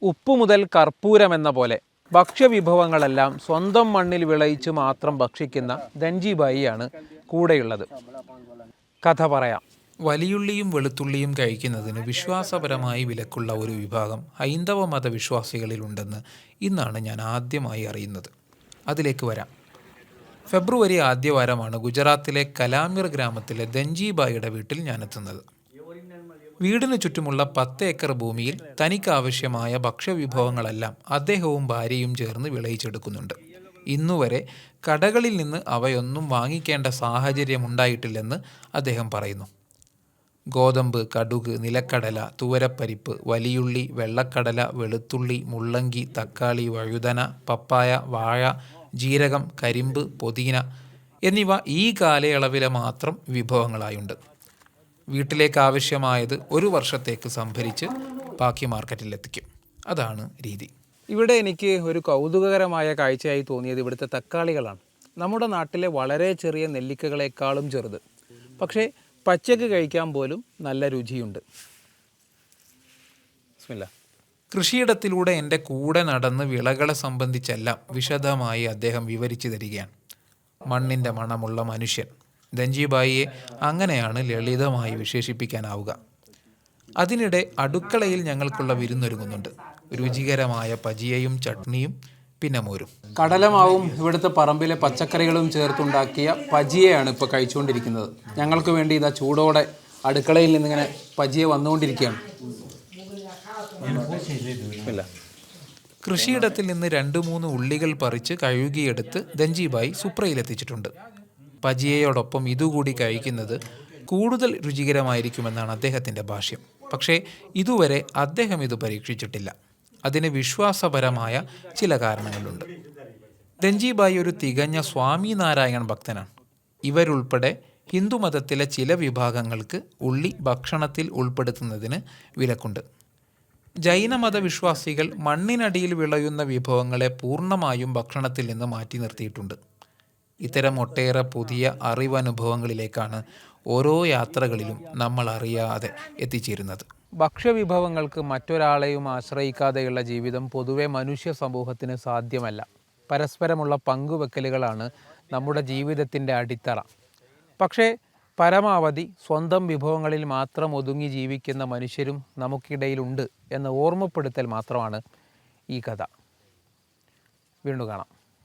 ഉപ്പു മുതൽ കർപ്പൂരം എന്ന പോലെ ഭക്ഷ്യവിഭവങ്ങളെല്ലാം സ്വന്തം മണ്ണിൽ വിളയിച്ച് മാത്രം ഭക്ഷിക്കുന്ന ധൻജിഭായിയാണ് കൂടെയുള്ളത്. കഥ പറയാം. വലിയുള്ളിയും വെളുത്തുള്ളിയും കഴിക്കുന്നതിന് വിശ്വാസപരമായി വിലക്കുള്ള ഒരു വിഭാഗം ഹൈന്ദവ മതവിശ്വാസികളിലുണ്ടെന്ന് ഇന്നാണ് ഞാൻ ആദ്യമായി അറിയുന്നത്. അതിലേക്ക് വരാം. ഫെബ്രുവരി ആദ്യവാരമാണ് ഗുജറാത്തിലെ കലാമിർ ഗ്രാമത്തിലെ ധൻജിഭായിയുടെ വീട്ടിൽ ഞാനെത്തുന്നത്. വീടിന് ചുറ്റുമുള്ള 10 ഏക്കർ ഭൂമിയിൽ തനിക്കാവശ്യമായ ഭക്ഷ്യവിഭവങ്ങളെല്ലാം അദ്ദേഹവും ഭാര്യയും ചേർന്ന് വിളയിച്ചെടുക്കുന്നുണ്ട്. ഇന്നുവരെ കടകളിൽ നിന്ന് അവയൊന്നും വാങ്ങിക്കേണ്ട സാഹചര്യമുണ്ടായിട്ടില്ലെന്ന് അദ്ദേഹം പറയുന്നു. ഗോതമ്പ്, കടുക്, നിലക്കടല, തുവരപ്പരിപ്പ്, വലിയുള്ളി, വെള്ളക്കടല, വെളുത്തുള്ളി, മുള്ളങ്കി, തക്കാളി, വഴുതന, പപ്പായ, വാഴ, ജീരകം, കരിമ്പ്, പൊതീന എന്നിവ ഈ കാലയളവിലെ മാത്രം വിഭവങ്ങളായുണ്ട്. വീട്ടിലേക്ക് ആവശ്യമായത് ഒരു വർഷത്തേക്ക് സംഭരിച്ച് ബാക്കി മാർക്കറ്റിലെത്തിക്കും. അതാണ് രീതി. ഇവിടെ എനിക്ക് ഒരു കൗതുകകരമായ കാഴ്ചയായി തോന്നിയത് ഇവിടുത്തെ തക്കാളികളാണ്. നമ്മുടെ നാട്ടിലെ വളരെ ചെറിയ നെല്ലിക്കകളെക്കാളും ചെറുത്, പക്ഷേ പച്ചക്ക് കഴിക്കാൻ പോലും നല്ല രുചിയുണ്ട്. ബിസ്മില്ലാ. കൃഷിയിടത്തിലൂടെ എൻ്റെ കൂടെ നടന്ന് വിളകളെ സംബന്ധിച്ചെല്ലാം വിശദമായി അദ്ദേഹം വിവരിച്ചു തരികയാണ്. മണ്ണിൻ്റെ മണമുള്ള മനുഷ്യൻ. ധൻജിഭായിയെ അങ്ങനെയാണ് ലളിതമായി വിശേഷിപ്പിക്കാനാവുക. അതിനിടെ അടുക്കളയിൽ ഞങ്ങൾക്കുള്ള വിരുന്നൊരുങ്ങുന്നുണ്ട്. രുചികരമായ പജിയയും ചട്നിയും പിന്നെ മോരും. കടലമാവും ഇവിടുത്തെ പറമ്പിലെ പച്ചക്കറികളും ചേർത്തുണ്ടാക്കിയ പജിയയാണ് ഇപ്പോൾ കഴിച്ചുകൊണ്ടിരിക്കുന്നത്. ഞങ്ങൾക്ക് വേണ്ടി ഇതാ ചൂടോടെ അടുക്കളയിൽ നിന്നിങ്ങനെ പജിയ വന്നുകൊണ്ടിരിക്കുകയാണ്. കൃഷിയിടത്തിൽ നിന്ന് 2-3 ഉള്ളികൾ പറിച്ച് കഴുകിയെടുത്ത് ധൻജിഭായി സുപ്രയിലെത്തിച്ചിട്ടുണ്ട്. പജിയയോടൊപ്പം ഇതുകൂടി കഴിക്കുന്നത് കൂടുതൽ രുചികരമായിരിക്കുമെന്നാണ് അദ്ദേഹത്തിൻ്റെ ഭാഷ്യം. പക്ഷേ ഇതുവരെ അദ്ദേഹം ഇത് പരീക്ഷിച്ചിട്ടില്ല. അതിന് വിശ്വാസപരമായ ചില കാരണങ്ങളുണ്ട്. ധൻജിഭായി ഒരു തികഞ്ഞ സ്വാമിനാരായണ ഭക്തനാണ്. ഇവരുൾപ്പെടെ ഹിന്ദുമതത്തിലെ ചില വിഭാഗങ്ങൾക്ക് ഉള്ളി ഭക്ഷണത്തിൽ ഉൾപ്പെടുത്തുന്നതിന് വിലക്കുണ്ട്. ജൈനമത വിശ്വാസികൾ മണ്ണിനടിയിൽ വിളയുന്ന വിഭവങ്ങളെ പൂർണ്ണമായും ഭക്ഷണത്തിൽ നിന്ന് മാറ്റി നിർത്തിയിട്ടുണ്ട്. ഇത്തരം ഒട്ടേറെ പുതിയ അറിവനുഭവങ്ങളിലേക്കാണ് ഓരോ യാത്രകളിലും നമ്മൾ അറിയാതെ എത്തിച്ചേരുന്നത്. ഭക്ഷ്യവിഭവങ്ങൾക്ക് മറ്റൊരാളെയും ആശ്രയിക്കാതെയുള്ള ജീവിതം പൊതുവെ മനുഷ്യ സമൂഹത്തിന് സാധ്യമല്ല. പരസ്പരമുള്ള പങ്കുവെക്കലുകളാണ് നമ്മുടെ ജീവിതത്തിൻ്റെ അടിത്തറ. പക്ഷേ പരമാവധി സ്വന്തം വിഭവങ്ങളിൽ മാത്രം ഒതുങ്ങി ജീവിക്കുന്ന മനുഷ്യരും നമുക്കിടയിലുണ്ട് എന്ന ഓർമ്മപ്പെടുത്തൽ മാത്രമാണ് ഈ കഥ. വീണ്ടും കാണാം.